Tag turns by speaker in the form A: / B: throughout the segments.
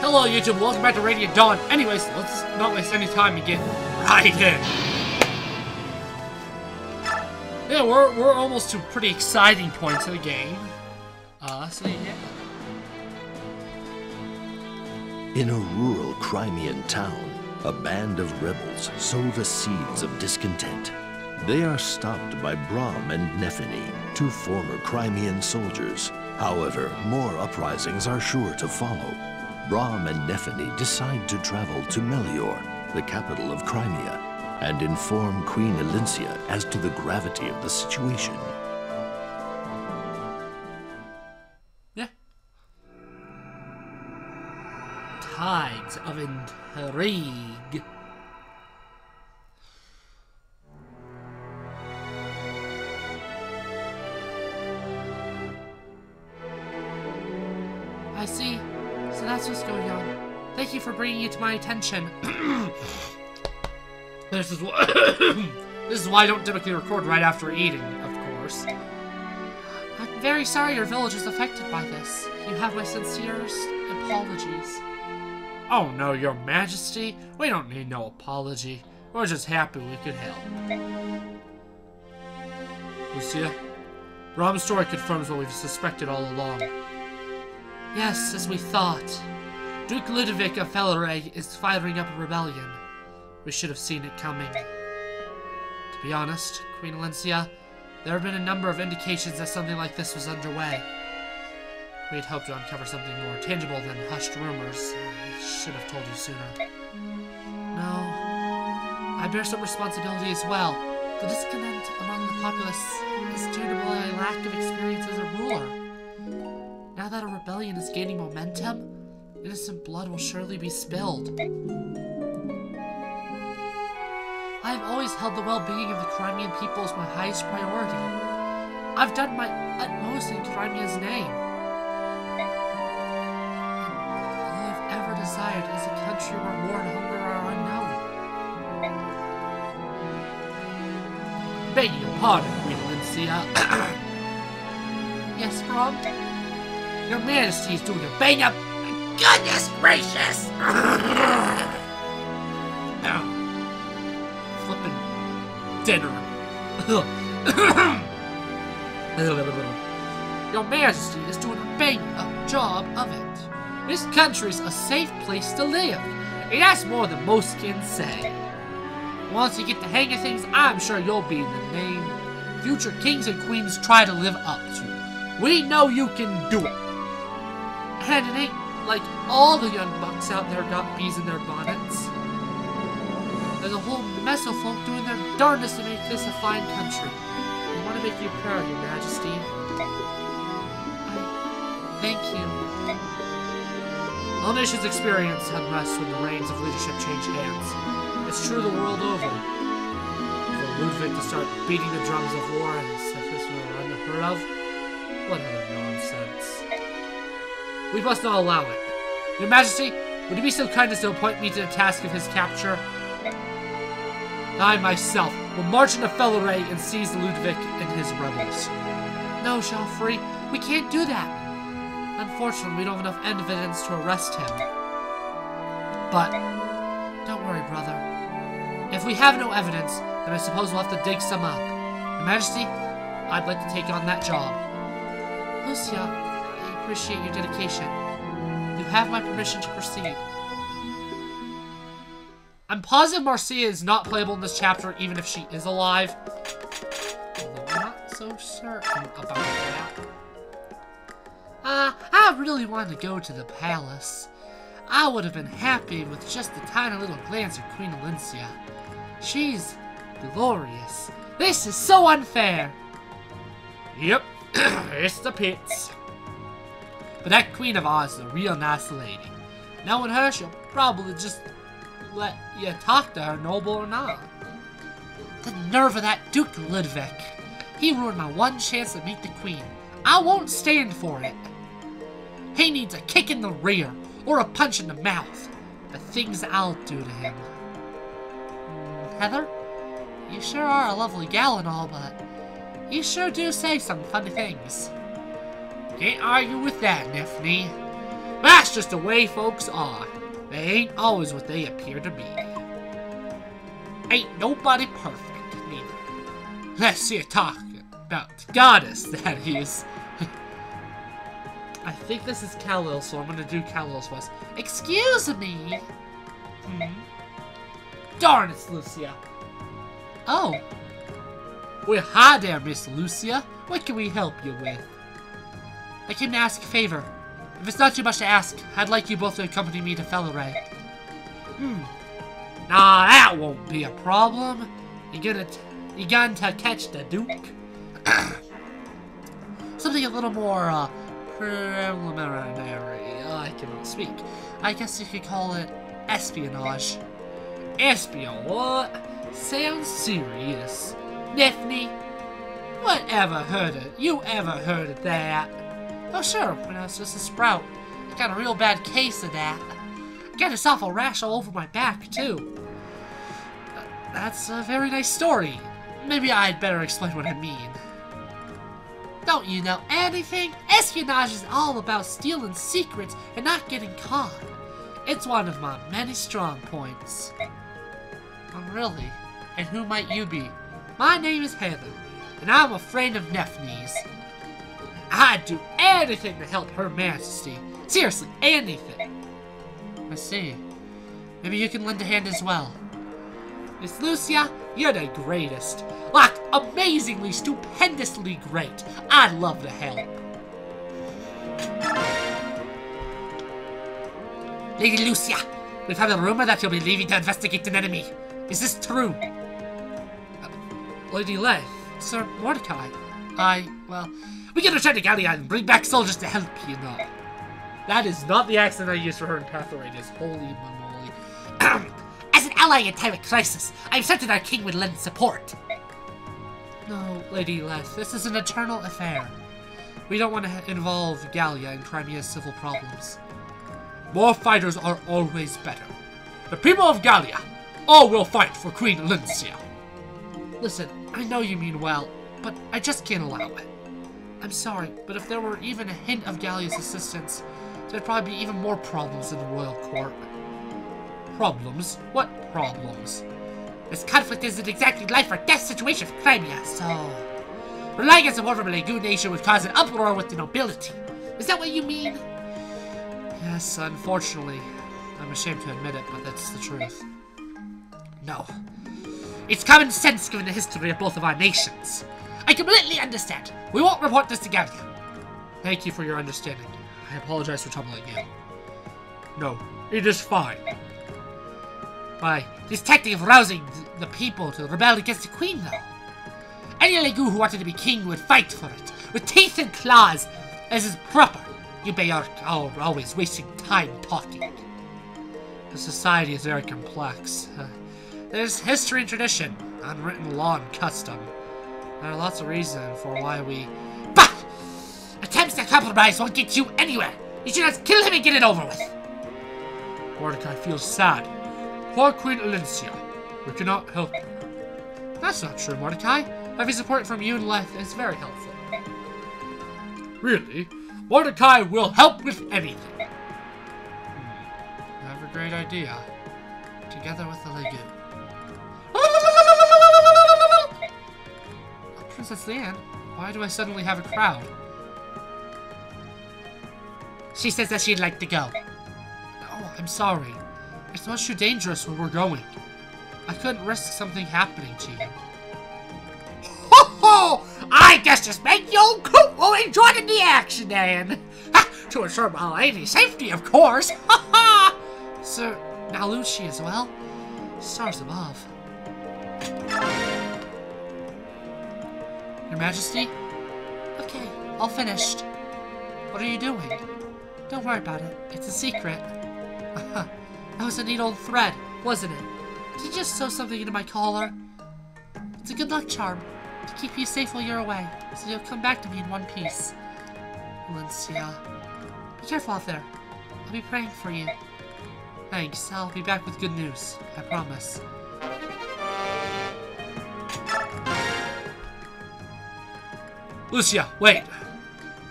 A: Hello YouTube, welcome back to Radiant Dawn. Anyways, let's not waste any time and get right in. Yeah, we're almost to pretty exciting points of the game. So yeah.
B: In a rural Crimean town, a band of rebels sow the seeds of discontent. They are stopped by Brahm and Nephany, two former Crimean soldiers. However, more uprisings are sure to follow. Brahm and Nephany decide to travel to Melior, the capital of Crimea, and inform Queen Elincia as to the gravity of the situation.
A: Yeah. Tides of intrigue. I see. So that's what's going on. Thank you for bringing it to my attention. This is why I don't typically record right after eating, of course. I'm very sorry your village is affected by this. You have my sincerest apologies. Oh no, your majesty. We don't need no apology. We're just happy we could help. Lucia, Brahm's story confirms what we've suspected all along. Yes, as we thought. Duke Ludovic of Felleray is firing up a rebellion. We should have seen it coming. To be honest, Queen Elincia, there have been a number of indications that something like this was underway. We had hoped to uncover something more tangible than hushed rumors. I should have told you sooner. No, I bear some responsibility as well. The discontent among the populace is due to my lack of experience as a ruler. Now that a rebellion is gaining momentum, innocent blood will surely be spilled. I have always held the well-being of the Crimean people as my highest priority. I've done my utmost in Crimea's name. And all I've ever desired is a country where war and hunger are unknown. Beg your pardon, Queen Elincia. Yes, Brahm? Your Majesty is doing a bang-up. Goodness gracious! Flippin' dinner. Your Majesty is doing a bang-up job of it. This country's a safe place to live, and that's more than most can say. Once you get the hang of things, I'm sure you'll be the name future kings and queens try to live up to. We know you can do it. And it ain't like all the young bucks out there got bees in their bonnets. There's a whole mess of folk doing their darndest to make this a fine country. I want to make you proud, Your Majesty. I thank you. All nations experience unrest when the reins of leadership change hands. It's true the world over. For Ludwig to start beating the drums of war as if this were unheard of, what other nonsense. We must not allow it. Your Majesty, would you be so kind as to appoint me to the task of his capture? I myself will march into Felleray and seize Ludovic and his rebels. No, Joffrey, we can't do that. Unfortunately, we don't have enough evidence to arrest him. But don't worry, brother. If we have no evidence, then I suppose we'll have to dig some up. Your Majesty, I'd like to take on that job. Lucia, I appreciate your dedication. You have my permission to proceed. I'm positive Marcia is not playable in this chapter, even if she is alive. Although I'm not so certain about that. I really wanted to go to the palace. I would have been happy with just a tiny little glance at Queen Elincia. She's glorious. This is so unfair. Yep, it's the pits. But that Queen of Oz is a real nice lady. Knowing her, she'll probably just let you talk to her, noble or not. The nerve of that Duke Ludwig. He ruined my one chance to meet the Queen. I won't stand for it. He needs a kick in the rear, or a punch in the mouth. The things I'll do to him. Heather? You sure are a lovely gal and all, but you sure do say some funny things. Can't argue with that, Nephany. That's just the way folks are. They ain't always what they appear to be. Ain't nobody perfect, neither. Let's see you talk about the goddess, that is. I think this is Kal-El, so I'm gonna do Kal-El's voice. Excuse me. Darn, it's Lucia. Oh. Well, hi there, Miss Lucia. What can we help you with? I came to ask a favor. If it's not too much to ask, I'd like you both to accompany me to Felleray. Nah, that won't be a problem. You going to catch the Duke? Something a little more, preliminary. I cannot speak. I guess you could call it espionage. Espion what? Sounds serious. Daphne? You ever heard of that? Oh sure, when I was just a sprout. I got a real bad case of that. I got this awful rash all over my back, too. That's a very nice story. Maybe I'd better explain what I mean. Don't you know anything? Espionage is all about stealing secrets and not getting caught. It's one of my many strong points. Really? And who might you be? My name is Heather, and I'm a friend of Nephne's. I'd do anything to help Her Majesty. Seriously, anything. I see. Maybe you can lend a hand as well. Miss Lucia, you're the greatest. Like, amazingly, stupendously great. I'd love to help. Lady Lucia, we've had a rumor that you'll be leaving to investigate an enemy. Is this true? Lady Leth, Sir Mordecai. Well, we can return to Gallia and bring back soldiers to help, you know. That is not the accent I used for her in Pathraiders. Holy moly. As an ally in time of crisis, I'm certain our king would lend support. No, Lady Leth, this is an eternal affair. We don't want to involve Gallia in Crimea's civil problems. More fighters are always better. The people of Gallia all will fight for Queen Elincia. Listen, I know you mean well, but I just can't allow it. I'm sorry, but if there were even a hint of Gallia's assistance, there'd probably be even more problems in the royal court. Problems? What problems? This conflict isn't exactly life or death situation for Crimea, so... relying on support from a Lagoon nation would cause an uproar with the nobility. Is that what you mean? Yes, unfortunately. I'm ashamed to admit it, but that's the truth. No. It's common sense given the history of both of our nations. I completely understand. We won't report this to Gallia. Thank you for your understanding. I apologize for troubling you. No, it is fine. Why, this tactic of rousing the people to rebel against the queen, though. Any Legu who wanted to be king would fight for it, with teeth and claws, as is proper. You Bay are always wasting time talking. The society is very complex. There's history and tradition, unwritten law and custom. There are lots of reasons for why we... Bah! Attempts to compromise won't get you anywhere. You should just kill him and get it over with. Mordecai feels sad. Poor Queen Elincia. We cannot help her. That's not true, Mordecai. Having support from you and Leth is very helpful. Really? Mordecai will help with anything. I have a great idea. Together with the Lagoon. Princess Leanne, why do I suddenly have a crowd? She says that she'd like to go. Oh, I'm sorry. It's much too dangerous where we're going. I couldn't risk something happening to you. Ho ho! I guess just make your own coot while enjoying the action, then. Ha! To ensure my lady's safety, of course. Ha ha! Sir, now Lucy as well. Stars above. Your Majesty? Okay, all finished. What are you doing? Don't worry about it. It's a secret. That was a neat old thread, wasn't it? Did you just sew something into my collar? It's a good luck charm to keep you safe while you're away, so you'll come back to me in one piece. Elincia. Be careful out there. I'll be praying for you. Thanks. I'll be back with good news. I promise. Lucia, wait!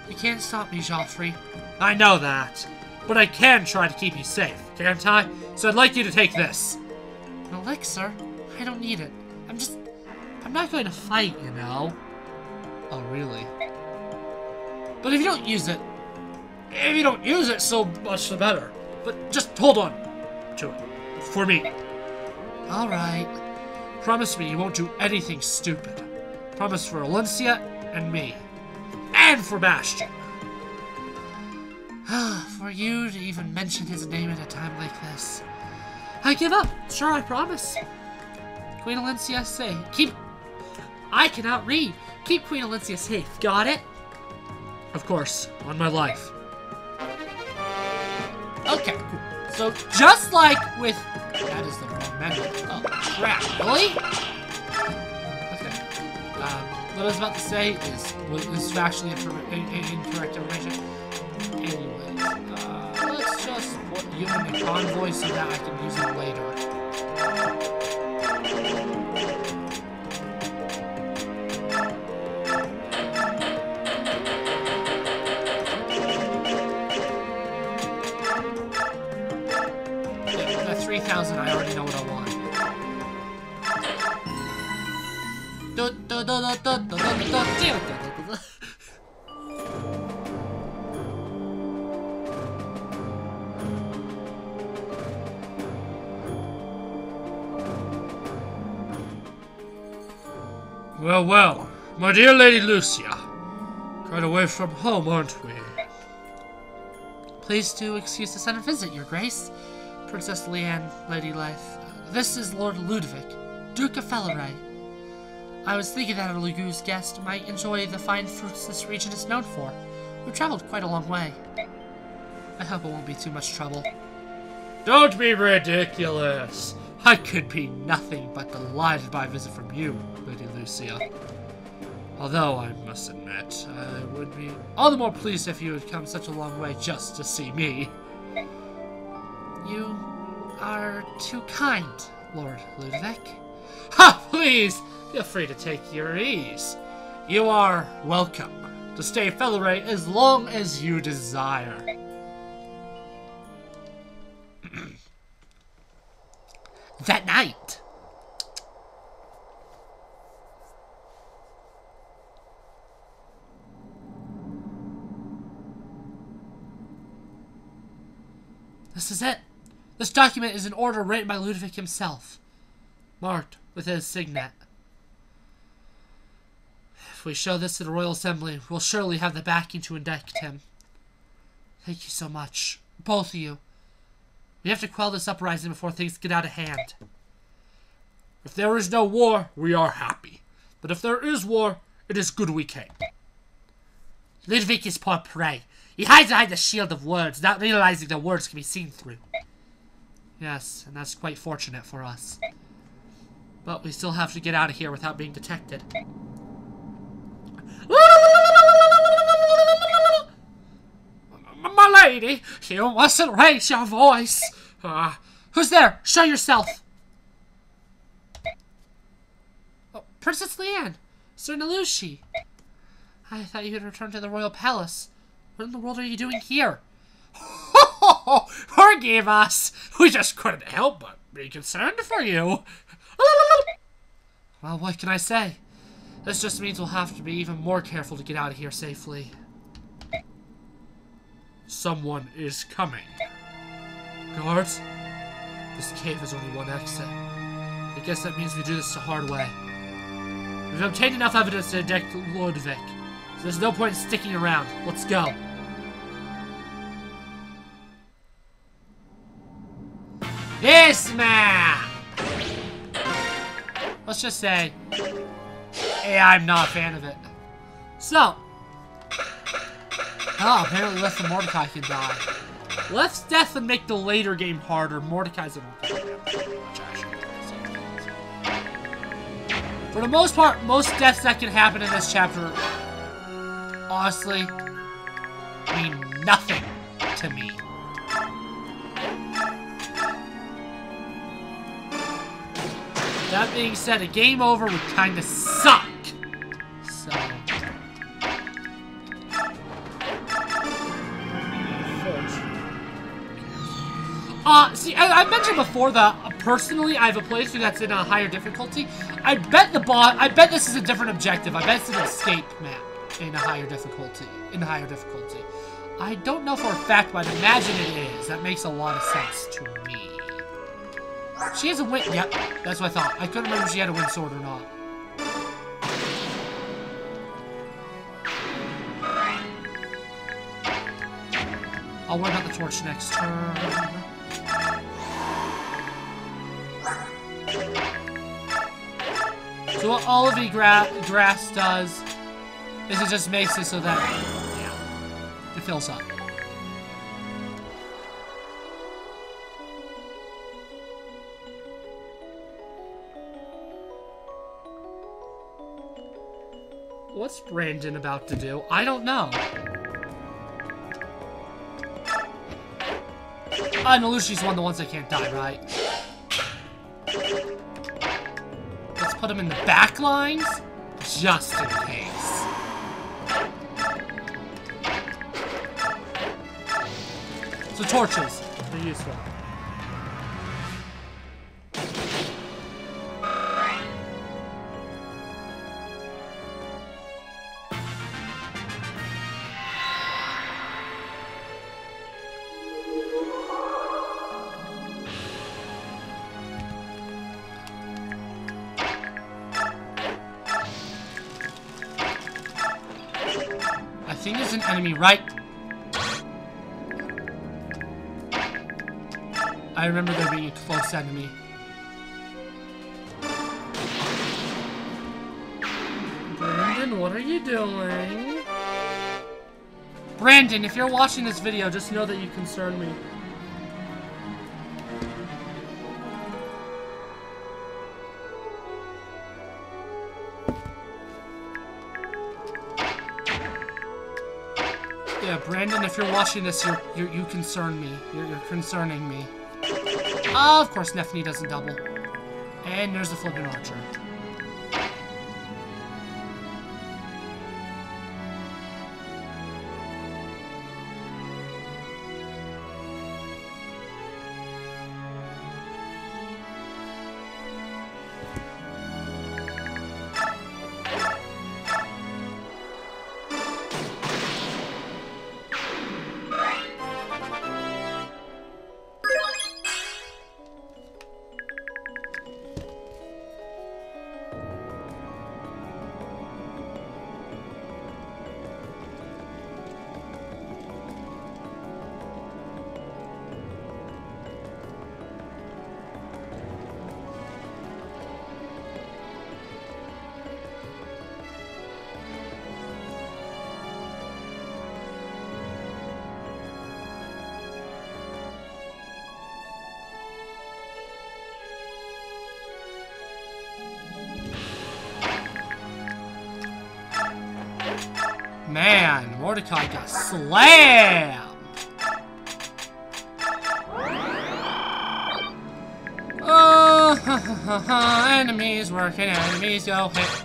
A: You can't stop me, Joffrey. I know that. but I can try to keep you safe, can't I? So I'd like you to take this. An elixir? I don't need it. I'm not going to fight, you know. Oh, really? But if you don't use it, so much the better. But just hold on to it. For me. Alright. Promise me you won't do anything stupid. Promise for Alencia and me. And for Bastion. For you to even mention his name at a time like this. I give up. Sure, I promise. Queen Alencia safe. I cannot read. Keep Queen Alencia safe. Got it? Of course. On my life. Okay, cool. So, just like with... That is the wrong menu. Oh, crap. Really? Okay. What I was about to say is factually incorrect information. Anyways, let's just put you in the convoy so that I can use it later. Yeah, the 3,000, I already know what I want. Well, well, my dear Lady Lucia. Quite away from home, aren't we? Please do excuse the sudden visit, Your Grace. Princess Leanne, Lady Life. This is Lord Ludwig, Duke of Felleray. I was thinking that a Legu's guest might enjoy the fine fruits this region is known for. We've traveled quite a long way. I hope it won't be too much trouble. Don't be ridiculous! I could be nothing but delighted by a visit from you, Lady Lucia. Although, I must admit, I would be all the more pleased if you had come such a long way just to see me. You are too kind, Lord Ludwig. Ha! Please! Feel free to take your ease. You are welcome to stay at Felleray as long as you desire. That night, this is it. This document is an order written by Ludwig himself, marked with his signet. If we show this to the Royal Assembly, we'll surely have the backing to indict him. Thank you so much, both of you. We have to quell this uprising before things get out of hand. If there is no war, we are happy. But if there is war, it is good we came. Ludwig is poor prey. He hides behind the shield of words, not realizing the words can be seen through. Yes, and that's quite fortunate for us. But we still have to get out of here without being detected. My lady, you mustn't raise your voice. Who's there? Show yourself. Oh, Princess Leanne, Sir Nalushi. I thought you had returned to the royal palace. What in the world are you doing here? Forgive us. We just couldn't help but be concerned for you. Well, what can I say? This just means we'll have to be even more careful to get out of here safely. Someone is coming. Guards? This cave has only one exit. I guess that means we do this the hard way. We've obtained enough evidence to indict Ludwig, so there's no point in sticking around. Let's go. This man! Let's just say, hey, I'm not a fan of it. So, apparently Left and Mordecai can die. Left's death would make the later game harder. Mordecai's a For the most part, most deaths that can happen in this chapter, honestly, mean nothing to me. That being said, a game over would kind of suck. So, See, I mentioned before that, personally, I have a playthrough that's in a higher difficulty. I bet this is a different objective. I bet it's an escape map in a higher difficulty. I don't know for a fact, but I imagine it is. That makes a lot of sense to me. She has a wind... Yep, that's what I thought. I couldn't remember if she had a wind sword or not. I'll worry about the torch next turn. So what Olivia grass does is it just makes it so that, yeah, it fills up. What's Brandon about to do? I don't know. And Lucy's one of the ones that can't die, right? Let's put him in the back lines, just in case. So torches, they're useful. I think there's an enemy right. I remember there being a close enemy. Brandon, what are you doing? Brandon, if you're watching this video, just know that you concern me. Yeah, Brandon, if you're watching this, you concern me. You're concerning me. Of course, Nephany doesn't double. And there's the flipping archer. Man, Mordecai got slammed! Oh, enemies working, enemies go hit.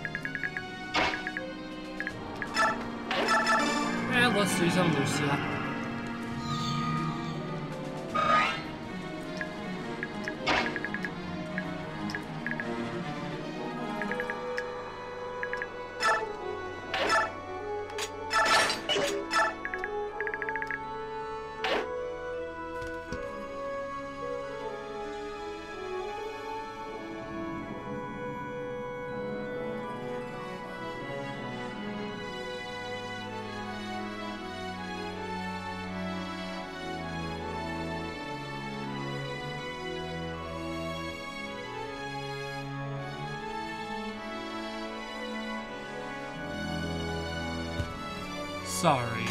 A: And let's do some Lucia. Sorry.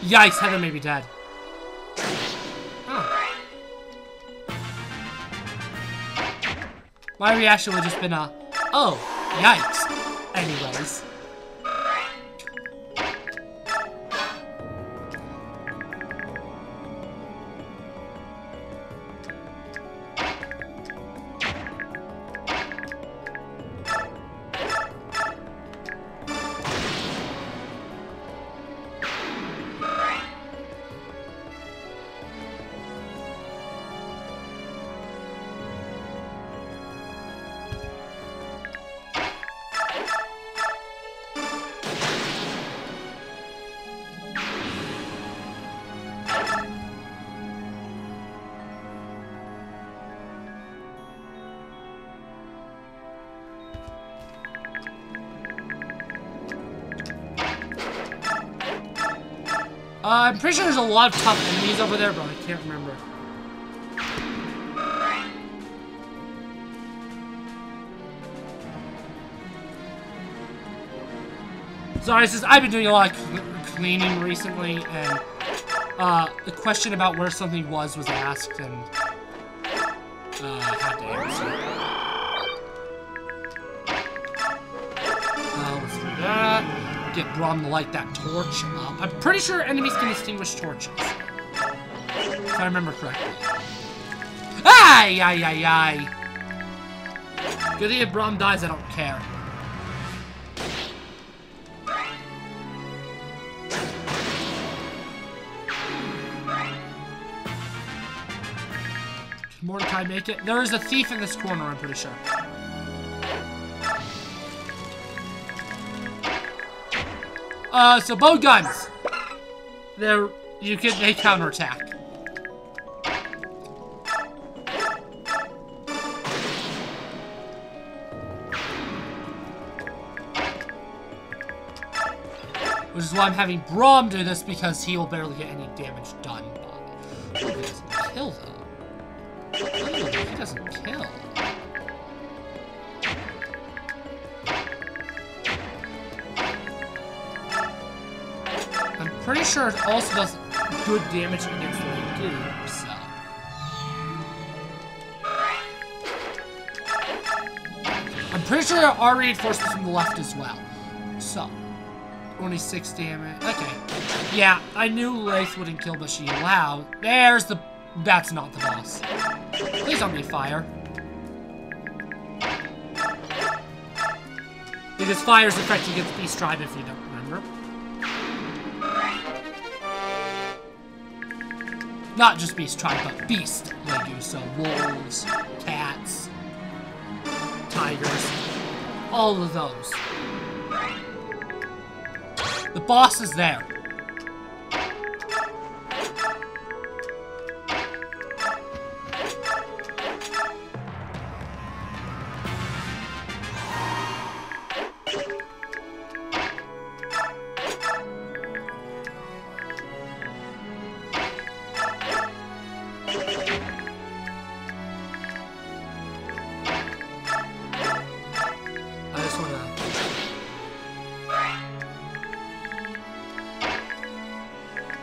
A: Yikes, Heather may be dead. Oh. My reaction would have just been a, oh, yikes. Anyways. I'm pretty sure there's a lot of tough enemies over there, but I can't remember. Sorry, it's just I've been doing a lot of cleaning recently, and the question about where something was asked, and I had to answer. Let's do that. Get Brom to light that torch up. I'm pretty sure enemies can extinguish torches, if I remember correctly. Ay, ay, ay, ay. Good thing if Brom dies, I don't care. Mordecai make it? There is a thief in this corner, I'm pretty sure. So bow guns. They counterattack. Which is why I'm having Brom do this, because he will barely get any damage done by it. He doesn't kill, though. Ooh, he doesn't kill. I'm pretty sure it also does good damage against the Legume, so. I'm pretty sure there are reinforcements from the left as well. So, only 6 damage. Okay. Yeah, I knew Lath wouldn't kill, but she allowed. There's the. That's not the boss. Please don't be fire. Because fire's effective against Beast Tribe, if you don't remember. Not just Beast Tribe, but Beast Legume. So wolves, cats, tigers, all of those. The boss is there.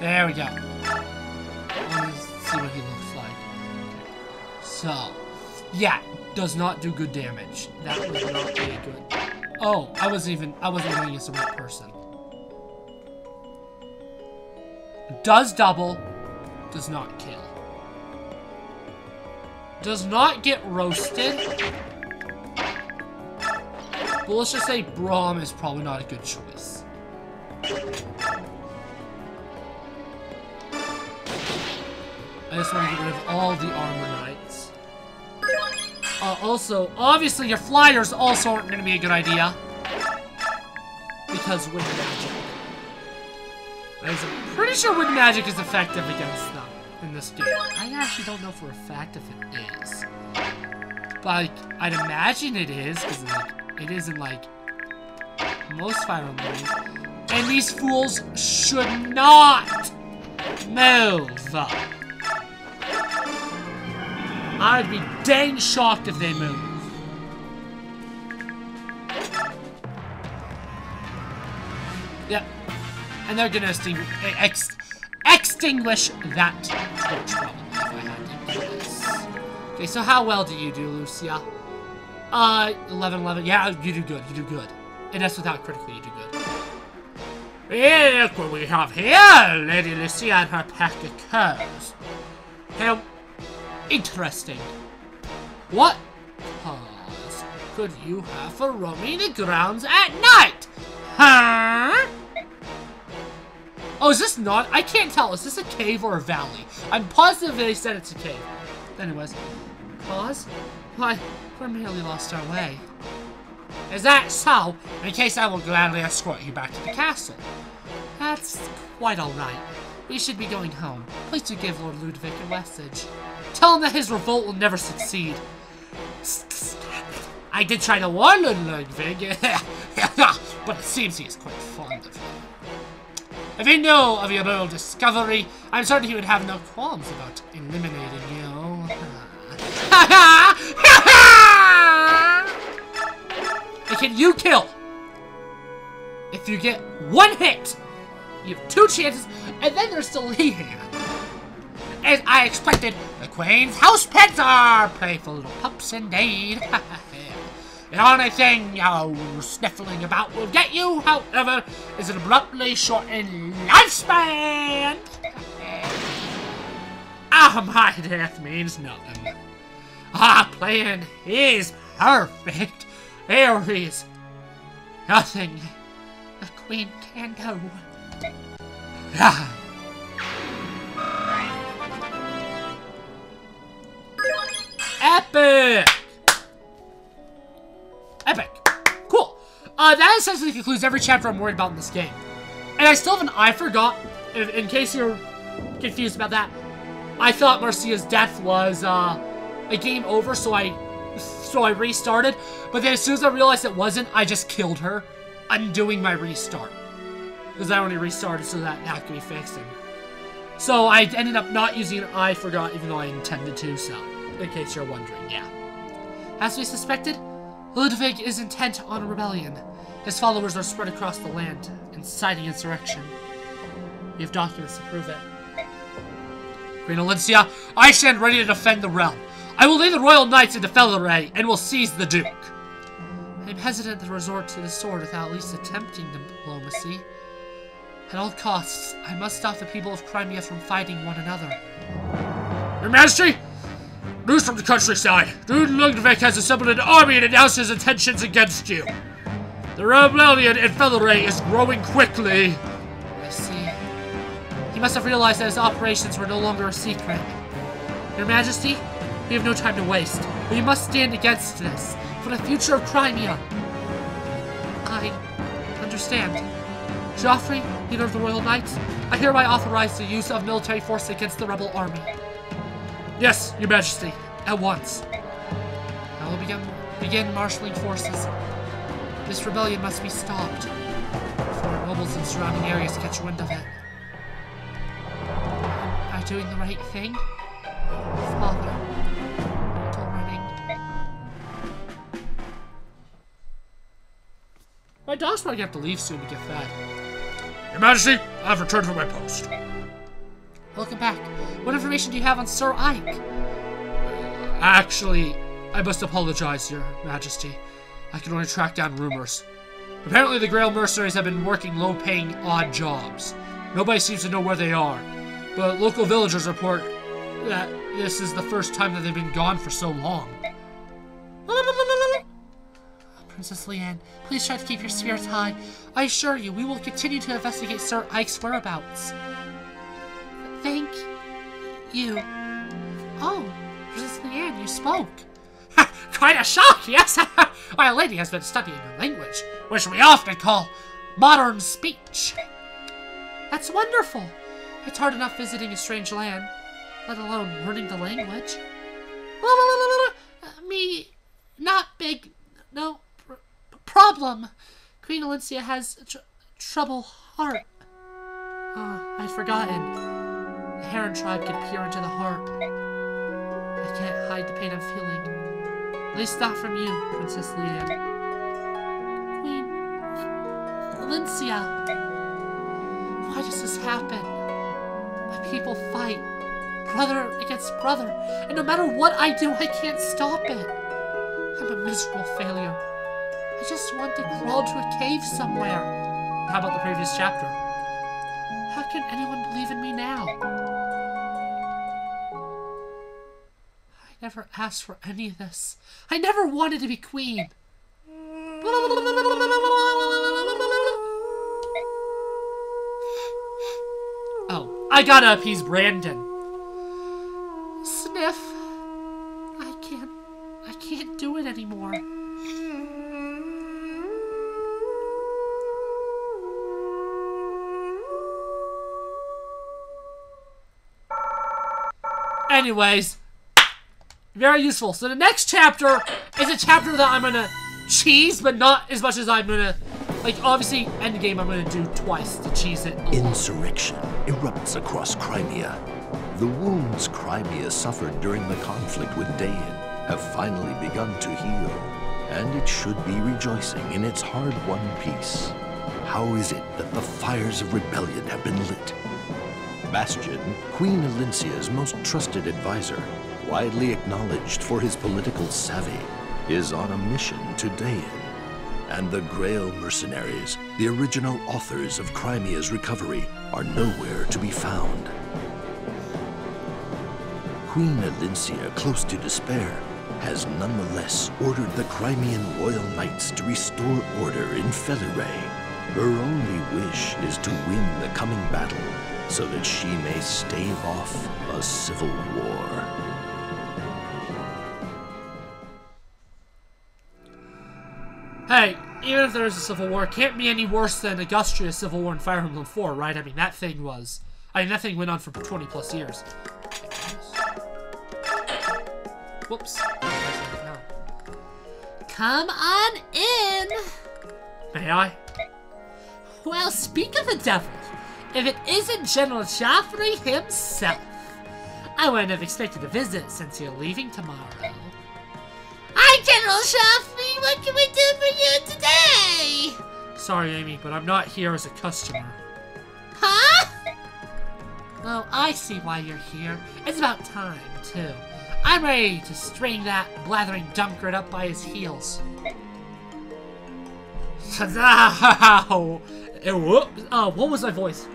A: There we go. Let's see what he looks like. So, yeah, does not do good damage. That was not really good. Oh, I wasn't going against the right person. Does double, does not kill. Does not get roasted. But let's just say Brom is probably not a good choice. I just want to get rid of all the armor knights. Also, obviously your flyers also aren't going to be a good idea. Because wind magic. I'm pretty sure wind magic is effective against them in this game. I actually don't know for a fact if it is. But like, I'd imagine it is, because like, it is in like most Fire Emblem games. And these fools should not move. I'd be dang shocked if they move. Yep. And they're gonna extinguish that torch problem if I had to do this. Okay, so how well do you do, Lucia? 11-11. Yeah, you do good. You do good. And that's without critically, you do good. Look what we have here, Lady Lucia and her pack of curs. How interesting. What cause could you have for roaming the grounds at night? Huh? Oh, is this not? I can't tell. Is this a cave or a valley? I'm positive they said it's a cave. Anyways. Cause? Why, we merely lost our way. Is that so? In case, I will gladly escort you back to the castle. That's quite alright. We should be going home. Please do give Lord Ludwig a message. Tell him that his revolt will never succeed. I did try to warn Lord Ludwig, but it seems he is quite fond of him. If he knew of your little discovery, I'm certain he would have no qualms about eliminating you. And can you kill? If you get one hit, you have 2 chances, and then there's still leaving. As I expected, the Queen's house pets are playful little pups indeed. The only thing you're sniffling about will get you, however, is an abruptly shortened lifespan. My death means nothing. Our plan is perfect. There is nothing the Queen can do. Epic! Epic. Cool. That essentially concludes every chapter I'm worried about in this game. And I still have an I forgot, in case you're confused about that. I thought Marcia's death was, a game over, so I restarted. But then as soon as I realized it wasn't, I just killed her, undoing my restart. Because I only restarted so that could be fixed. So I ended up not using an I forgot, even though I intended to, so, in case you're wondering, yeah. As we suspected, Ludwig is intent on rebellion. His followers are spread across the land, inciting insurrection. We have documents to prove it. Queen Alicia, I stand ready to defend the realm. I will lead the royal knights into Felleray, and will seize the Duke. I am hesitant to resort to the sword without at least attempting diplomacy. At all costs, I must stop the people of Crimea from fighting one another. Your Majesty! News from the countryside. Duke Ludwig has assembled an army and announced his intentions against you. The rebellion in Felleray is growing quickly. I see. He must have realized that his operations were no longer a secret. Your Majesty, we have no time to waste. We must stand against this, for the future of Crimea. I understand. Joffrey, leader of the Royal Knights, I hereby authorize the use of military force against the rebel army. Yes, Your Majesty, at once. I will begin marshalling forces. This rebellion must be stopped, before nobles in surrounding areas catch wind of it. Am I doing the right thing? Father, gentle running. My dog's probably gonna have to leave soon to get fed. Your Majesty, I have returned from my post. Welcome back. What information do you have on Sir Ike? Actually, I must apologize, Your Majesty. I can only track down rumors. Apparently the Grail mercenaries have been working low-paying odd jobs. Nobody seems to know where they are, but local villagers report that this is the first time that they've been gone for so long. Princess Leanne, please try to keep your spirits high. I assure you, we will continue to investigate Sir Ike's whereabouts. Thank you. Oh, Princess Leanne, you spoke. Quite a shock, yes? My lady has been studying a language, which we often call modern speech. That's wonderful. It's hard enough visiting a strange land, let alone learning the language. Me, not big, no problem. Queen Alicia has trouble heart. I'd forgotten. The Heron tribe can peer into the heart. I can't hide the pain I'm feeling. At least not from you, Princess Leanne. Queen Alicia. Why does this happen? My people fight. Brother against brother. And no matter what I do, I can't stop it. I'm a miserable failure. I just want to crawl to a cave somewhere. How about the previous chapter? How can anyone believe in me now? I never asked for any of this. I never wanted to be queen. Oh, I gotta appease Brandon. Sniff. I can't do it anymore. Anyways, very useful. So the next chapter is a chapter that I'm gonna cheese, but not as much as I'm gonna Like, obviously, endgame I'm gonna do twice to cheese it.
B: Insurrection erupts across Crimea. The wounds Crimea suffered during the conflict with Dain have finally begun to heal, and it should be rejoicing in its hard-won peace. How is it that the fires of rebellion have been lit? Bastion, Queen Elincia's most trusted advisor, widely acknowledged for his political savvy, is on a mission to Dain. And the Grail mercenaries, the original authors of Crimea's recovery, are nowhere to be found. Queen Elincia, close to despair, has nonetheless ordered the Crimean Royal Knights to restore order in Feliray. Her only wish is to win the coming battle, so that she may stave off a civil war.
A: Hey, even if there is a civil war, it can't be any worse than Augustria's civil war in Fire Emblem 4, right? I mean, that thing went on for 20 plus years. Whoops.
C: Come on in.
A: May I?
C: Well, speak of the devil, if it isn't General Joffrey himself. I wouldn't have expected a visit since you're leaving tomorrow. Hi, General Joffrey. What can we do for you today?
A: Sorry, Amy, but I'm not here as a customer.
C: Huh? Oh, I see why you're here. It's about time, too. I'm ready to string that blathering dunkard up by his heels.
A: What was my voice?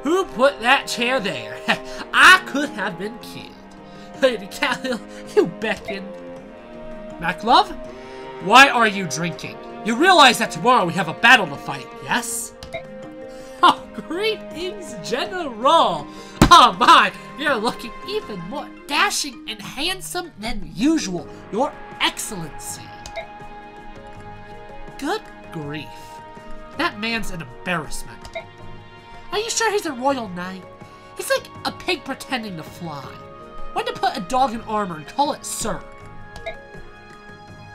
A: Who put that chair there? I could have been killed. Lady Khalil, you beckon. Maklov, why are you drinking? You realize that tomorrow we have a battle to fight, yes? Oh, greetings, General. Oh my, you're looking even more dashing and handsome than usual, Your Excellency. Good grief. That man's an embarrassment. Are you sure he's a royal knight? He's like a pig pretending to fly. Why to put a dog in armor and call it sir?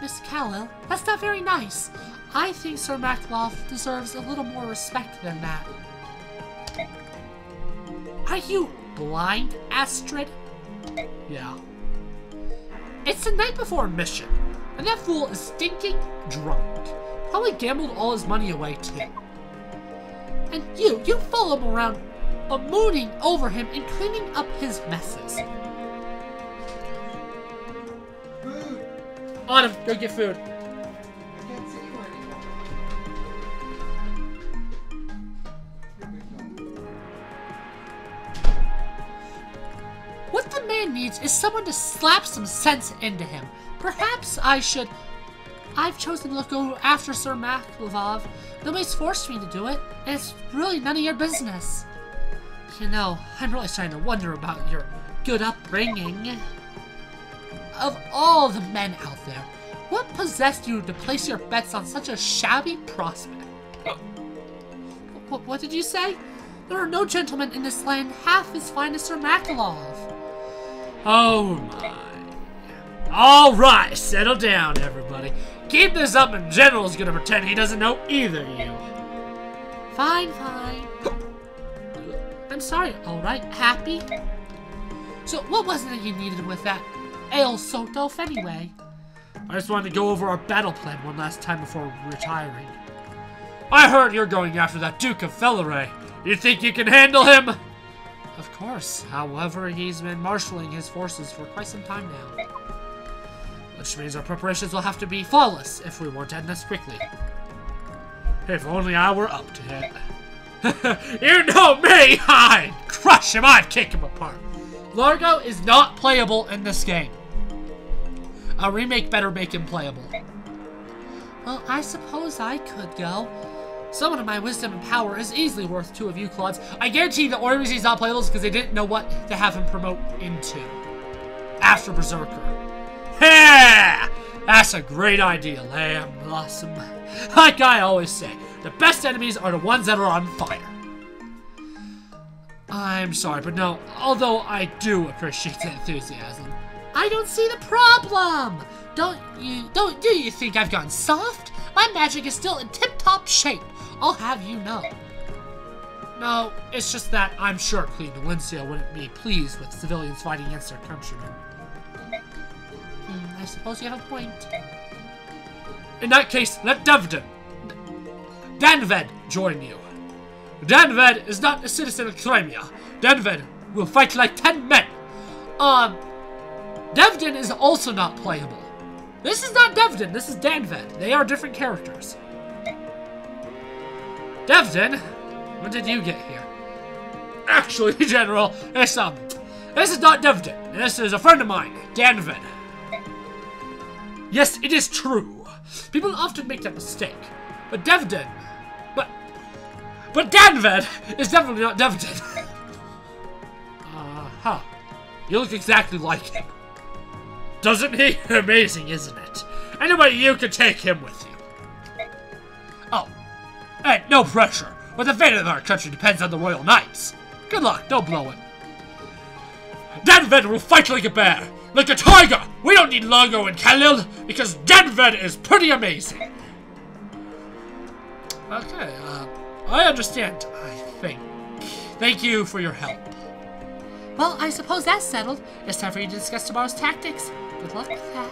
A: Miss Khalil, that's not very nice. I think Sir Maklov deserves a little more respect than that. Are you blind, Astrid? Yeah. It's the night before a mission, and that fool is stinking drunk. Probably gambled all his money away, too. And you follow him around, mooning over him and cleaning up his messes.
D: Food!
A: Autumn, go get food.
D: I can't see you anymore.
C: What the man needs is someone to slap some sense into him. Perhaps I've chosen to go after Sir Maklov. Nobody's forced me to do it, and it's really none of your business. You know, I'm really starting to wonder about your good upbringing. Of all the men out there, what possessed you to place your bets on such a shabby prospect? What did you say? There are no gentlemen in this land half as fine as Sir Maklov.
A: Oh my. Alright, settle down, everybody. Keep this up and General's gonna pretend he doesn't know either of you.
C: Fine. I'm sorry, alright, happy? So what was it that you needed with that ale sotof anyway?
A: I just wanted to go over our battle plan one last time before retiring. I heard you're going after that Duke of Feliray. You think you can handle him? Of course, however, he's been marshalling his forces for quite some time now. Which means our preparations will have to be flawless if we want to end this quickly. If only I were up to it. You know me! I'd crush him, I'd kick him apart. Largo is not playable in this game. A remake better make him playable.
C: Well, I suppose I could go. Someone of my wisdom and power is easily worth 2 of you clods.
A: I guarantee the only reason he's not playable is because they didn't know what to have him promote into. After Berserker. Yeah! That's a great idea, Lamb Blossom. Like I always say, the best enemies are the ones that are on fire. I'm sorry, but no, although I do appreciate the enthusiasm.
C: I don't see the problem. Do you think I've gone soft? My my magic is still in tip-top shape. I'll have you know.
A: No, it's just that I'm sure Queen Valencia wouldn't be pleased with civilians fighting against their countrymen.
C: I suppose you have a point.
A: In that case, let Danved join you. Danved is not a citizen of Crimea. Danved will fight like 10 men. Devdin is also not playable. This is not Devdin, this is Danved. They are different characters. Devdin, when did you get here? Actually, General, this is not Devdin. This is a friend of mine, Danved. Yes, it is true. People often make that mistake. But Devdin... But Danved is definitely not Devdin. You look exactly like him. Doesn't he? Amazing, isn't it? Anyway, you can take him with you. Oh. Hey, no pressure. But the fate of our country depends on the Royal Knights. Good luck, don't blow it. Danved will fight like a bear. Like a tiger! We don't need Longo and Khalil, because Danved is pretty amazing. Okay, I understand, I think. Thank you for your help.
C: Well, I suppose that's settled. It's time for you to discuss tomorrow's tactics. Good luck with that.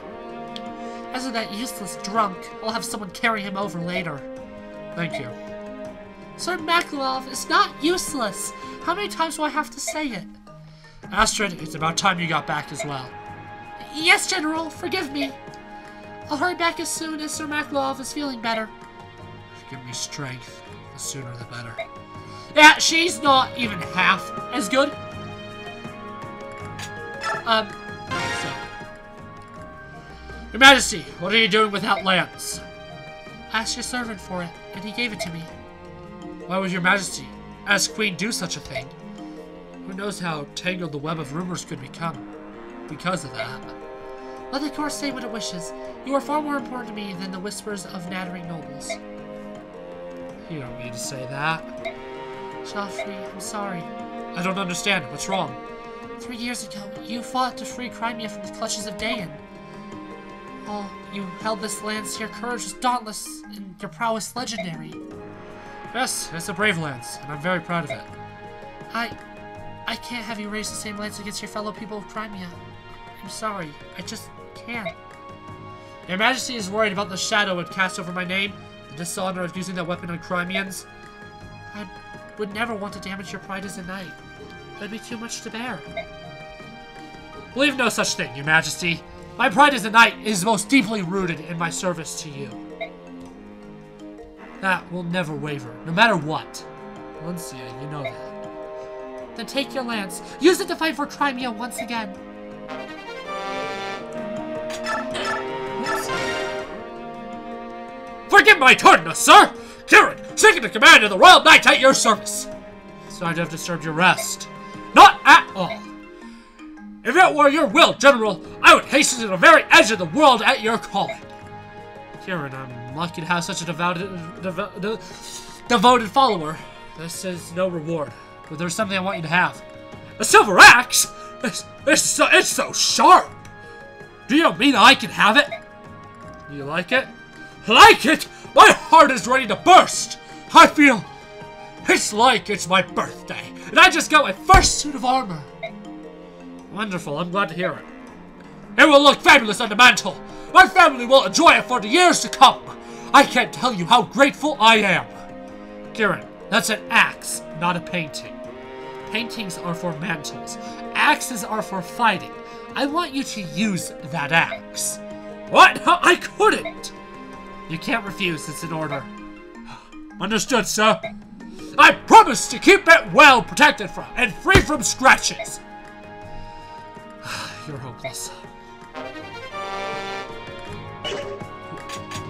C: As for that useless drunk, I'll have someone carry him over later.
A: Thank you.
C: Sir Makulov is not useless. How many times do I have to say it?
A: Astrid, it's about time you got back as well.
C: Yes, General, forgive me. I'll hurry back as soon as Sir Makulov is feeling better.
A: Give me strength. The sooner the better. Yeah, she's not even half as good. Your Majesty, what are you doing without Lance?
C: Asked your servant for it, and he gave it to me.
A: Why would Your Majesty ask Queen do such a thing? Who knows how tangled the web of rumors could become because of that.
C: Let the court say what it wishes. You are far more important to me than the whispers of nattering nobles.
A: You don't need to say that.
C: Joffrey, I'm sorry.
A: I don't understand. What's wrong?
C: 3 years ago, you fought to free Crimea from the clutches of Dayan. Oh, you held this lance. Your courage was dauntless, and your prowess legendary.
A: Yes, it's a brave lance, and I'm very proud of it.
C: I can't have you raise the same lance against your fellow people of Crimea. I'm sorry. I just can't.
A: Your Majesty is worried about the shadow it cast over my name, the dishonor of using that weapon on Crimeans.
C: I would never want to damage your pride as a knight. That'd be too much to bear.
A: Believe no such thing, Your Majesty. My pride as a knight is most deeply rooted in my service to you. That will never waver, no matter what. Valencia, you know that.
C: Then take your lance. Use it to fight for Crimea once again.
A: Forgive my tardiness, sir! Kieran, second in command of the Royal Knights at your service. Sorry to have disturbed your rest. Not at all. If it were your will, General, I would hasten to the very edge of the world at your calling. Kieran, I'm lucky to have such a devoted follower. This is no reward, but there's something I want you to have. A silver axe? It's so sharp. Do you mean I can have it? Do you like it? Like it? My heart is ready to burst. I feel it's like it's my birthday, and I just got my first suit of armor. Wonderful, I'm glad to hear it. It will look fabulous on the mantle. My family will enjoy it for the years to come. I can't tell you how grateful I am. Kieran, that's an axe, not a painting. Paintings are for mantles. Axes are for fighting. I want you to use that axe. What? I couldn't. You can't refuse, it's an order. Understood, sir. I promise to keep it well protected from and free from scratches. You're hopeless.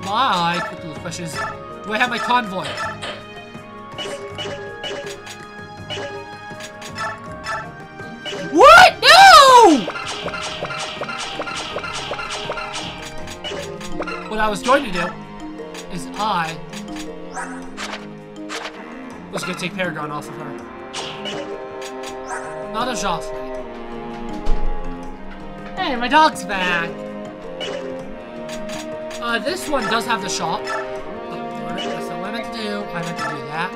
A: My quick question is, do I have my convoy? What? No! What I was going to do is I was going to take Paragon off of her. Not a Joffrey. Hey, my dog's back. This one does have the shot. I meant to do that.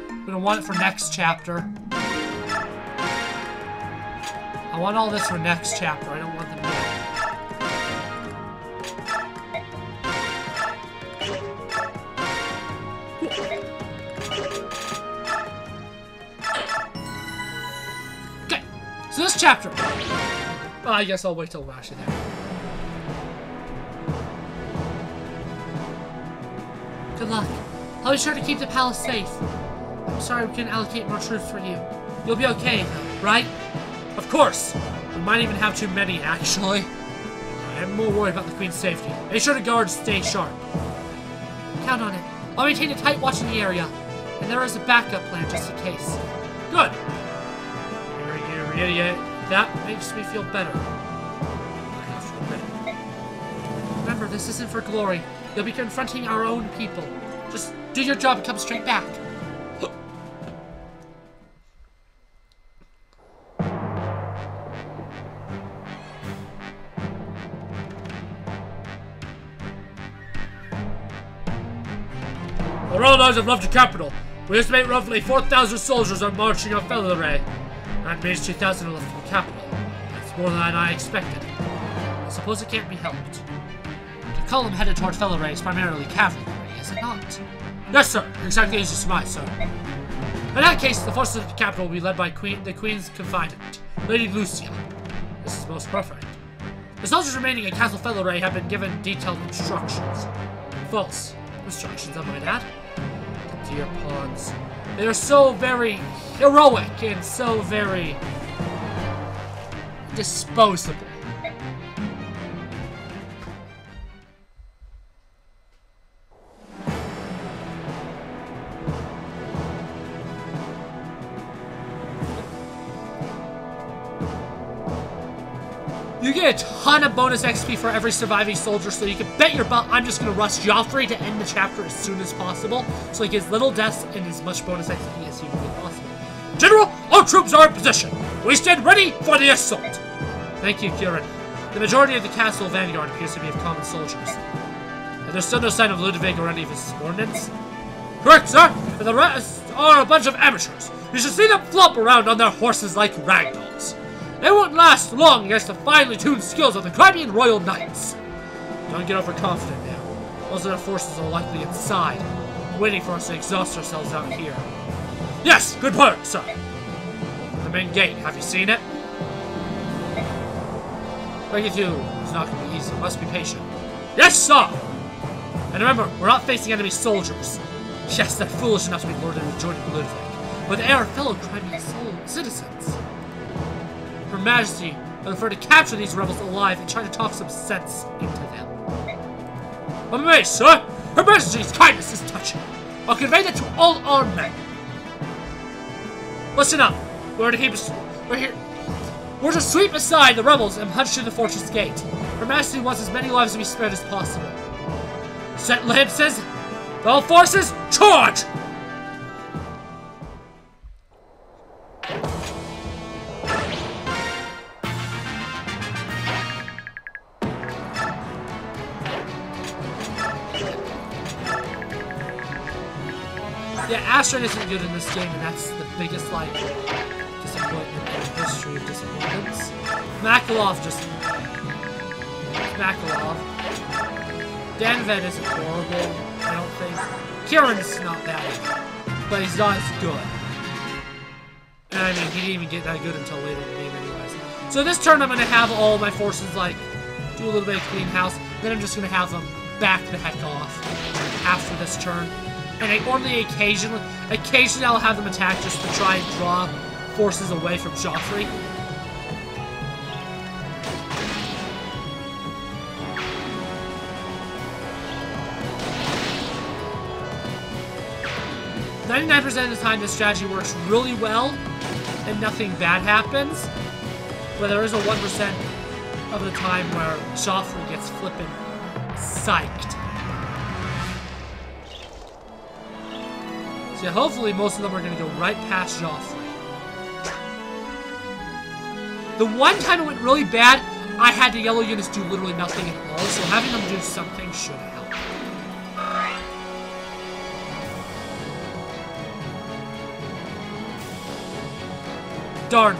A: I'm gonna want it for next chapter. I want all this for next chapter. I don't want them yet. Okay, so this chapter. Well, I guess I'll wait till we're actually there. Good luck. I'll be sure to keep the palace safe. I'm sorry we couldn't allocate more troops for you. You'll be okay, though, right? Of course. We might even have too many, actually. I'm more worried about the Queen's safety. Make sure the guards stay sharp. Count on it. I'll maintain a tight watch in the area. And there is a backup plan just in case. Good. You idiot. That makes me feel better. Remember, this isn't for glory. You'll be confronting our own people. Just do your job and come straight back. The Royal Knights have left the capital. We estimate roughly 4,000 soldiers are marching on Felleray. That means 2,000 are left in the capital. That's more than I expected. I suppose it can't be helped. The column headed toward Felleray is primarily cavalry, is it not? Yes, sir. Exactly as you surmised, sir. In that case, the forces of the capital will be led by the Queen's confidant, Lady Lucia. This is most perfect. The soldiers remaining in Castle Felleray have been given detailed instructions. False instructions, I might add. The dear pawns. They are so very heroic and so very disposable. You get a ton of bonus XP for every surviving soldier, so you can bet your butt I'm just going to rush Joffrey to end the chapter as soon as possible, so he gets little deaths and as much bonus XP as humanly possible. General, all troops are in position. We stand ready for the assault. Thank you, Kieran. The majority of the castle vanguard appears to be of common soldiers. And there's still no sign of Ludwig or any of his subordinates? Correct, sir. And the rest are a bunch of amateurs. You should see them flop around on their horses like ragdolls. They won't last long against the finely tuned skills of the Crimean Royal Knights. Don't get overconfident now. Most of their forces are likely inside, waiting for us to exhaust ourselves out here. Yes, good point, sir. The main gate, have you seen it? Breaking through is not going to be easy. Must be patient. Yes, sir! And remember, we're not facing enemy soldiers. Yes, they're foolish enough to be lured into joining Ludwig, but they are fellow Crimean citizens. Her Majesty would prefer to capture these rebels alive and try to talk some sense into them. Amazing, sir! Her Majesty's kindness is touching. I'll convey that to all our men. Listen up. We're here. We're to sweep aside the rebels and punch through the fortress gate. Her Majesty wants as many lives to be spared as possible. Set lances. All forces, charge! Yeah, Astrid isn't good in this game, and that's the biggest, like, disappointment in the history of disappointments. Makalov just... Makalov. Danved isn't horrible, I don't think. Kieran's not bad, but he's not as good. And I mean, he didn't even get that good until later in the game anyways. So this turn I'm going to have all my forces, like, do a little bit of clean house, then I'm just going to have them back the heck off after this turn. And occasionally I'll have them attack just to try and draw forces away from Joffrey. "99% of the time, this strategy works really well, and nothing bad happens. But there is a 1% of the time where Joffrey gets flippin' psyched. So hopefully most of them are going to go right past Joffrey. The one time it went really bad, I had the yellow units do literally nothing at all, so having them do something should help. Darn.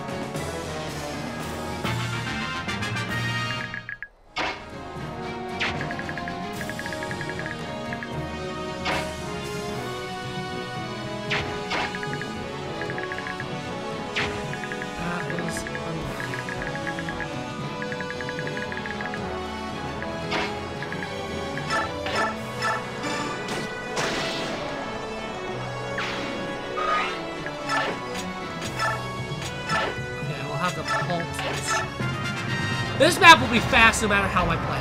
A: This map will be fast no matter how I play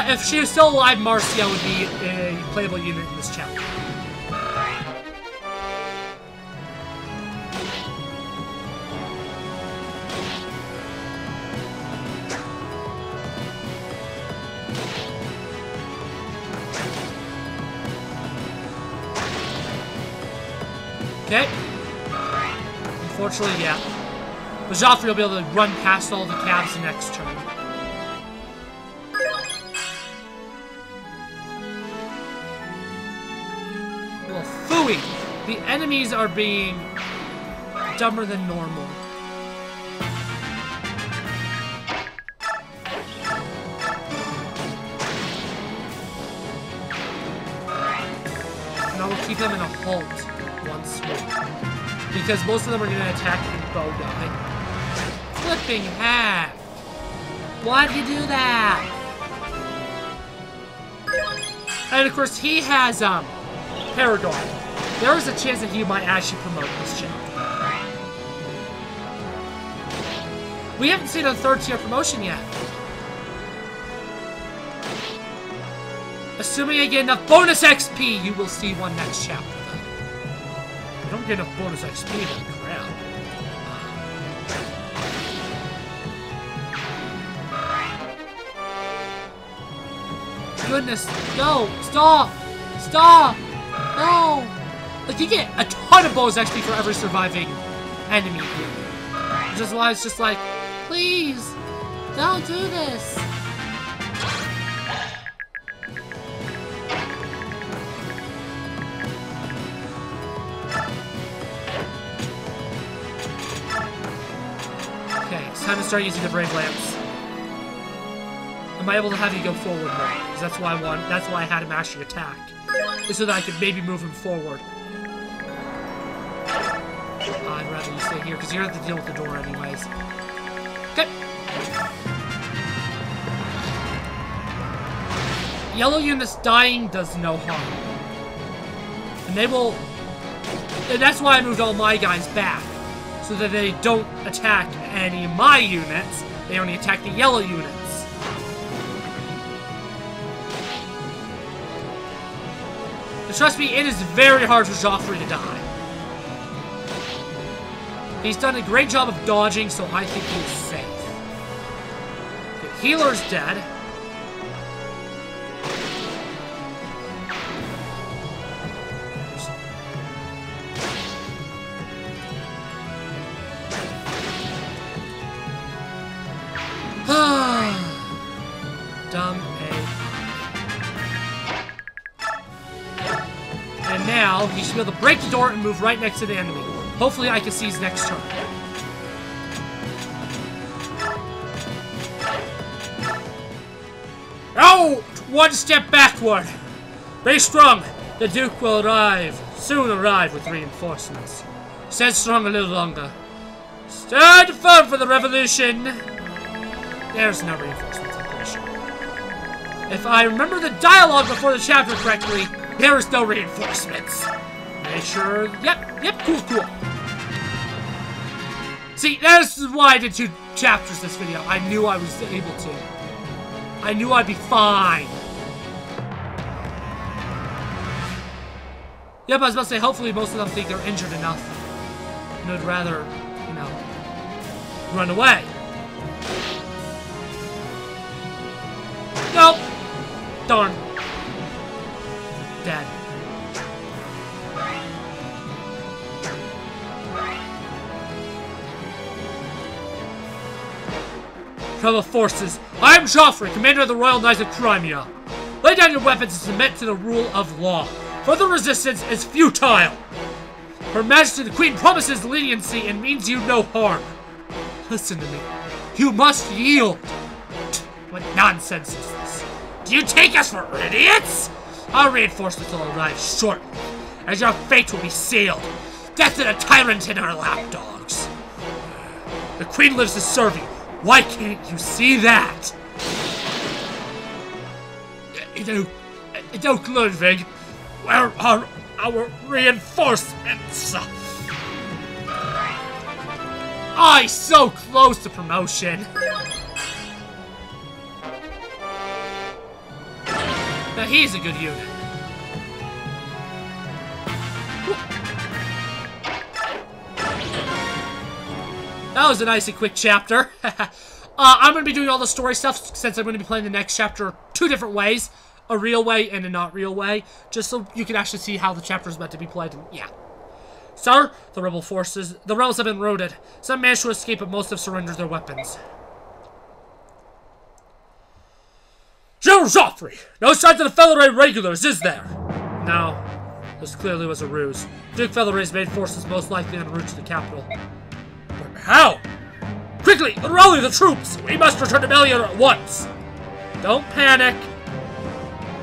A: it. If she was still alive, Marcia would be a playable unit in this chapter. Okay. Unfortunately, yeah. But Joffrey will be able to run past all the cabs the next turn. Well, phooey! The enemies are being dumber than normal. And I will keep them in a halt. Once more. Because most of them are going to attack and bow die. Flipping heck! Why'd you do that? And of course he has Paragon. There is a chance that he might actually promote this chapter. We haven't seen a 3rd tier promotion yet. Assuming I get enough bonus XP, you will see one next chapter. I don't get enough bonus XP, then crap. Goodness, no! Stop! Stop! No! Like, you get a ton of bonus XP for every surviving enemy here. Which is why it's just like, please, don't do this! Time to start using the brave lamps. Am I able to have you go forward more? Because that's why I had him actually attack. Just so that I could maybe move him forward. I'd rather you stay here, because you have to deal with the door anyways. Okay. Yellow units dying does no harm. And they will... And that's why I moved all my guys back. So that they don't attack any of my units, they only attack the yellow units. But trust me, it is very hard for Joffrey to die. He's done a great job of dodging, so I think he's safe. The healer's dead. Dumb A. And now, he should be able to break the door and move right next to the enemy. Hopefully I can see his next turn. Oh! One step backward! Be strong! The Duke will soon arrive with reinforcements. Stand strong a little longer. Stand firm for the revolution! There's no reinforcements, I'm pretty sure. If I remember the dialogue before the chapter correctly, there is no reinforcements. Make sure... Yep, cool. See, that's why I did 2 chapters this video. I knew I was able to. I knew I'd be fine. Yep, I was about to say, hopefully most of them think they're injured enough. And would rather, you know, run away. Nope. Darn. Dead. fellow forces. I am Joffrey, commander of the Royal Knights of Crimea. Lay down your weapons and submit to the rule of law. Further resistance is futile. Her Majesty the Queen promises leniency and means you no harm. Listen to me. You must yield. What nonsense is this? Do you take us for idiots? Our reinforcements will arrive shortly, as your fate will be sealed. Death to the tyrant and her lapdogs. The Queen lives to serve you. Why can't you see that? Duke Ludwig, where are our reinforcements? I so close to promotion. Now he's a good unit. That was a nice and quick chapter. I'm going to be doing all the story stuff since I'm going to be playing the next chapter two different ways. A real way and a not real way. Just so you can actually see how the chapter is meant to be played. And yeah. Sir, the rebels have been routed. Some managed to escape, but most have surrendered their weapons. General Joffrey! No signs of the Felleray regulars, is there? No. This clearly was a ruse. Duke Felleray's main forces most likely en route to the capital. But how? Quickly, rally the troops! We must return to Melia at once! Don't panic.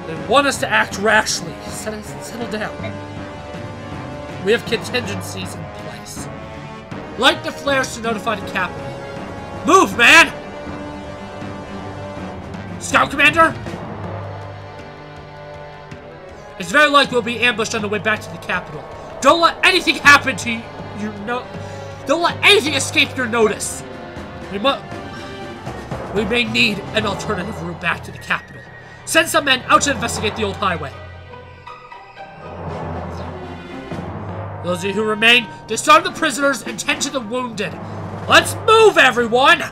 A: They want us to act rashly. Settle down. We have contingencies in place. Light the flares to notify the capital. Move, man! Scout Commander? It's very likely we'll be ambushed on the way back to the capital. Don't let anything happen to you. Don't let anything escape your notice. We may need an alternative route back to the capital. Send some men out to investigate the old highway. Those of you who remain, disarm the prisoners and tend to the wounded. Let's move, everyone!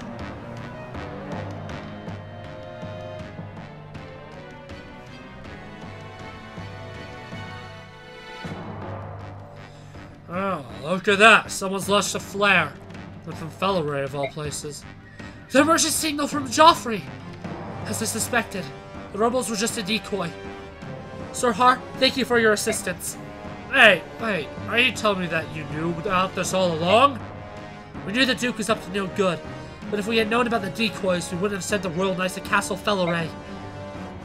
A: Oh, look at that. Someone's lost a flare. And from Felleray, of all places. The emergency signal from Joffrey! As I suspected, the rebels were just a decoy. Sir Har, thank you for your assistance. Hey, wait, are you telling me that you knew about this all along? We knew the Duke was up to no good, but if we had known about the decoys, we wouldn't have sent the Royal Knights to Castle Felleray.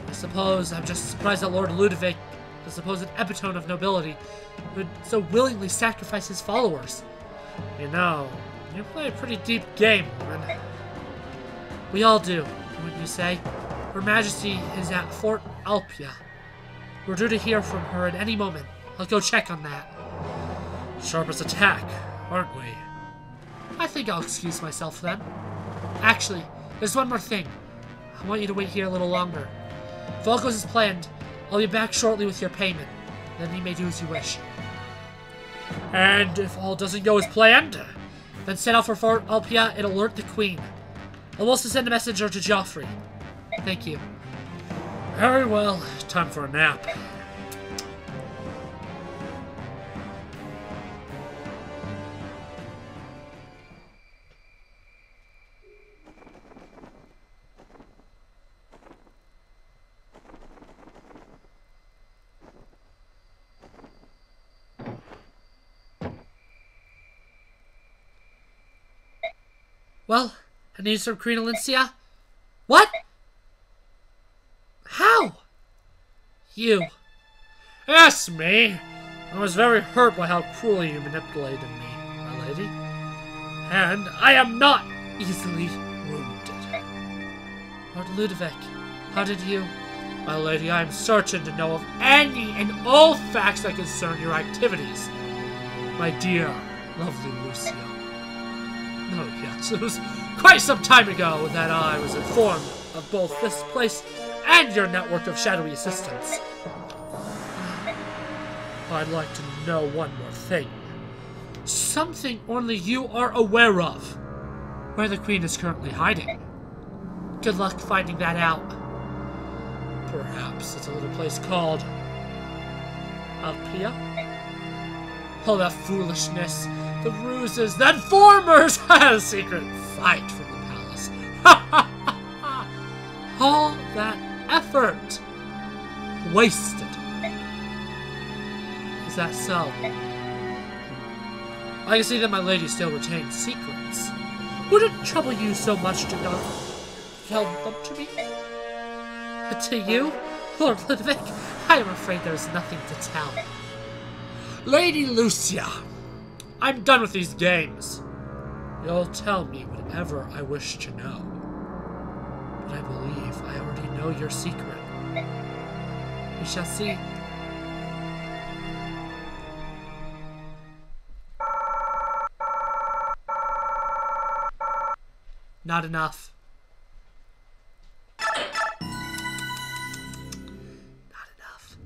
A: I suppose I'm just surprised that Lord Ludovic, the supposed epitome of nobility, would so willingly sacrifice his followers. You know, you play a pretty deep game, woman. We all do, wouldn't you say? Her Majesty is at Fort Alpia. We're due to hear from her at any moment. I'll go check on that. Sharpest attack, aren't we? I think I'll excuse myself then. Actually, there's one more thing. I want you to wait here a little longer. If all goes as planned, I'll be back shortly with your payment. Then you may do as you wish. And if all doesn't go as planned, then set out for Fort Alpia and alert the Queen. I'll also send a messenger to Joffrey. Thank you. Very well. Time for a nap. Well, I need some crinolencia. What? How? You. Yes, me. I was very hurt by how cruelly you manipulated me, my lady. And I am not easily wounded. Lord Ludovic, how did you? My lady, I am certain to know of any and all facts that concern your activities. My dear, lovely Lucio. Oh, yes, it was quite some time ago that I was informed of both this place and your network of shadowy assistants. I'd like to know one more thing. Something only you are aware of. Where the Queen is currently hiding. Good luck finding that out. Perhaps it's a little place called Alpia? All that foolishness. The ruses, the informers! A secret fight from the palace. Ha ha that effort wasted. Is that so? I can see that my lady still retains secrets. Would it trouble you so much to not tell them to me? To you, Lord Ludwig? I am afraid there is nothing to tell. Lady Lucia, I'm done with these games. You'll tell me whatever I wish to know. But I believe I already know your secret. We shall see. Not enough. Not enough.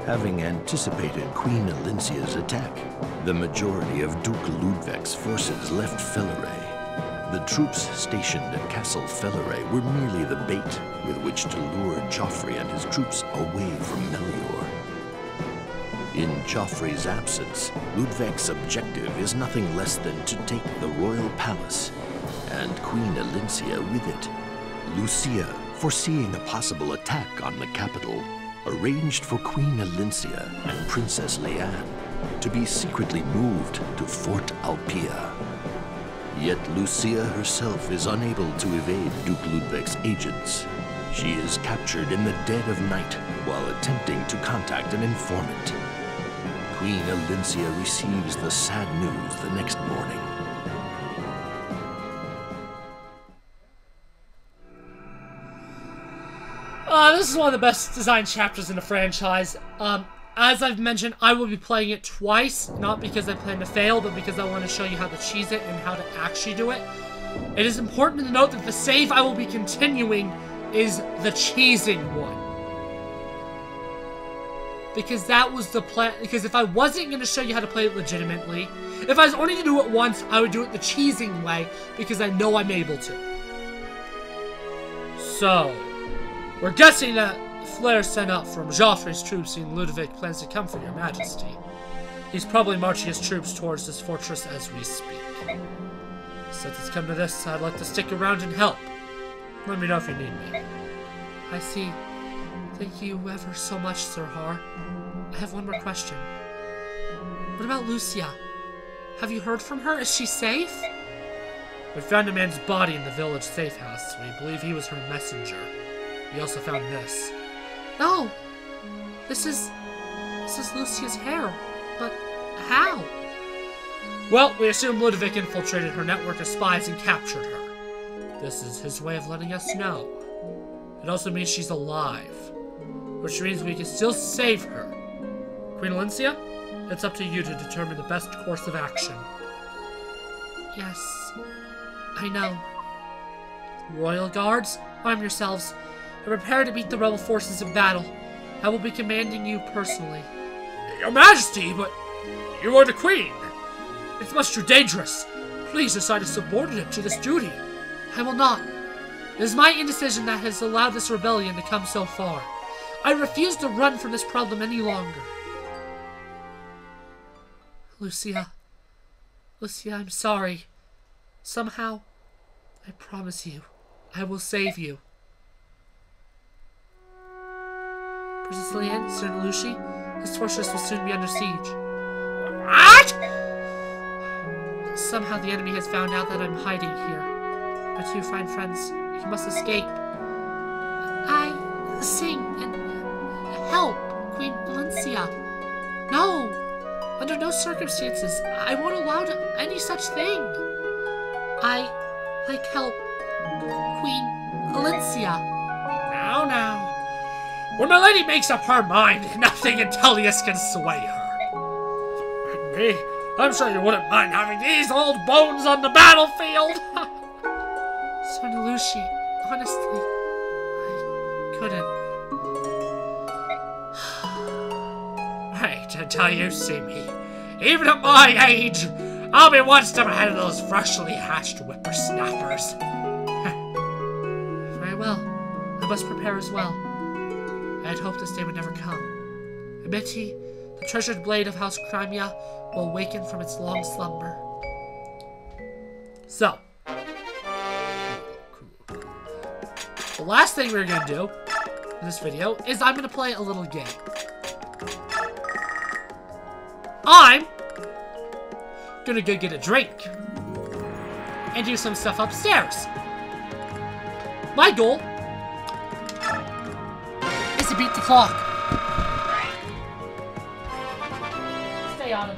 B: Having anticipated Queen Elincia's attack, the majority of Duke Ludwig's forces left Felleray. The troops stationed at Castle Felleray were merely the bait with which to lure Joffrey and his troops away from Melior. In Joffrey's absence, Ludwig's objective is nothing less than to take the royal palace, and Queen Elincia with it. Lucia, foreseeing a possible attack on the capital, arranged for Queen Elincia and Princess Leanne to be secretly moved to Fort Alpia. Yet Lucia herself is unable to evade Duke Ludwig's agents. She is captured in the dead of night while attempting to contact an informant. Queen Elincia receives the sad news the next morning.
A: This is one of the best designed chapters in the franchise. As I've mentioned, I will be playing it twice, not because I plan to fail, but because I want to show you how to cheese it and how to actually do it. It is important to note that the save I will be continuing is the cheesing one. Because that was the plan. Because if I wasn't going to show you how to play it legitimately, if I was only to do it once, I would do it the cheesing way, because I know I'm able to. So, we're guessing that flares sent up from Joffrey's troops seeing Ludwig plans to come for your majesty. He's probably marching his troops towards this fortress as we speak. Since it's come to this, I'd like to stick around and help. Let me know if you need me.
C: I see. Thank you ever so much, Sir Har. I have one more question. What about Lucia? Have you heard from her? Is she safe?
A: We found a man's body in the village safe house. We believe he was her messenger. We also found this.
C: No! This is Lucia's hair. But how?
A: Well, we assume Ludwig infiltrated her network of spies and captured her. This is his way of letting us know. It also means she's alive, which means we can still save her. Queen Elincia, it's up to you to determine the best course of action.
C: Yes, I know. Royal Guards, arm yourselves and prepare to meet the rebel forces in battle. I will be commanding you personally.
A: Your Majesty, but you are the Queen. It's much too dangerous. Please assign a subordinate to this duty.
C: I will not. It is my indecision that has allowed this rebellion to come so far. I refuse to run from this problem any longer. Lucia, I'm sorry. Somehow, I promise you, I will save you. Princess Leanne, Sir Lucy, this fortress will soon be under siege.
A: What?
C: Somehow the enemy has found out that I'm hiding here. My two fine friends, you must escape. I sing and help Queen Valencia. No! Under no circumstances. I won't allow any such thing. I help Queen Valencia.
A: Now. When my lady makes up her mind, nothing in Tullius can sway her. And me, I'm sure you wouldn't mind having these old bones on the battlefield.
C: Sir Lucy, honestly, I couldn't.
A: Wait until you see me. Even at my age, I'll be one step ahead of those freshly hatched whippersnappers.
C: Very well. I must prepare as well. I had hoped this day would never come. Amity, the treasured blade of House Crimea, will awaken from its long slumber.
A: So, The last thing we're gonna do in this video is I'm gonna play a little game. I'm gonna go get a drink and do some stuff upstairs. My goal is to beat the clock. Stay on him.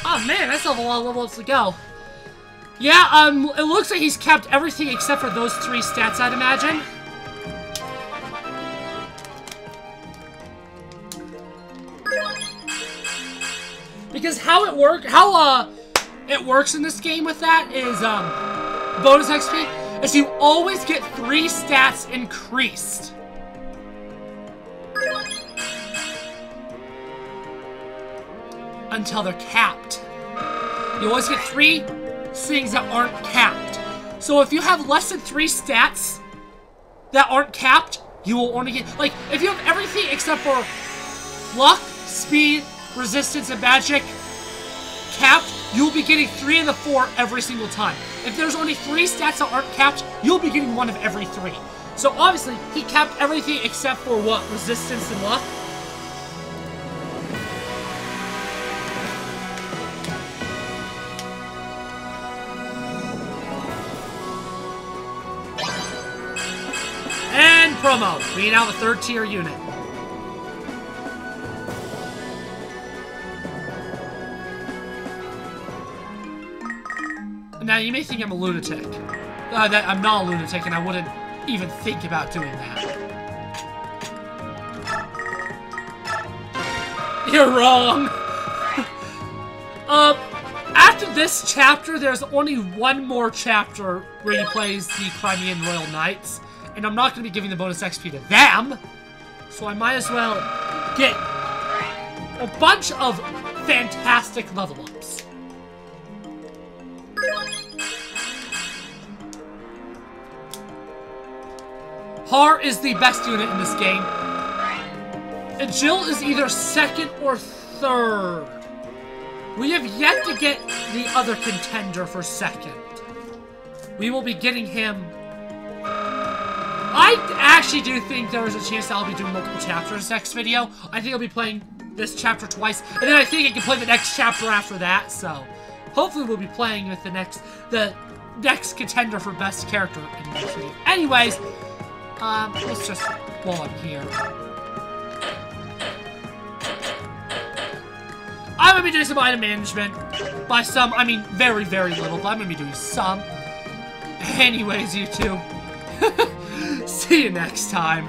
A: Oh man, that's a lot of levels to go. Yeah, it looks like he's kept everything except for those 3 stats, I'd imagine. Because how it works in this game with that is, bonus XP, is you always get 3 stats increased. Until they're capped. You always get 3 things that aren't capped. So if you have less than 3 stats that aren't capped, you will only get, like, if you have everything except for luck, speed, resistance, and magic capped, you'll be getting 3 of the 4 every single time. If there's only 3 stats that aren't capped, you'll be getting 1 of every 3. So obviously, he capped everything except for what? Resistance and luck? And promo, being out a 3rd tier unit. Now, you may think I'm a lunatic. That I'm not a lunatic, and I wouldn't even think about doing that. You're wrong! After this chapter, there's only 1 more chapter where he plays the Crimean Royal Knights, and I'm not going to be giving the bonus XP to them, so I might as well get a bunch of fantastic level ups. Har is the best unit in this game, and Jill is either 2nd or 3rd. We have yet to get the other contender for 2nd. We will be getting him. I actually do think there is a chance that I'll be doing multiple chapters next video. I think I'll be playing this chapter twice, and then I think I can play the next chapter after that, so hopefully we'll be playing with the next contender for best character in the next video. Anyways, let's just, while I'm here, I'm gonna be doing some item management. By some, I mean very, very little, but I'm gonna be doing some. Anyways, YouTube, see you next time.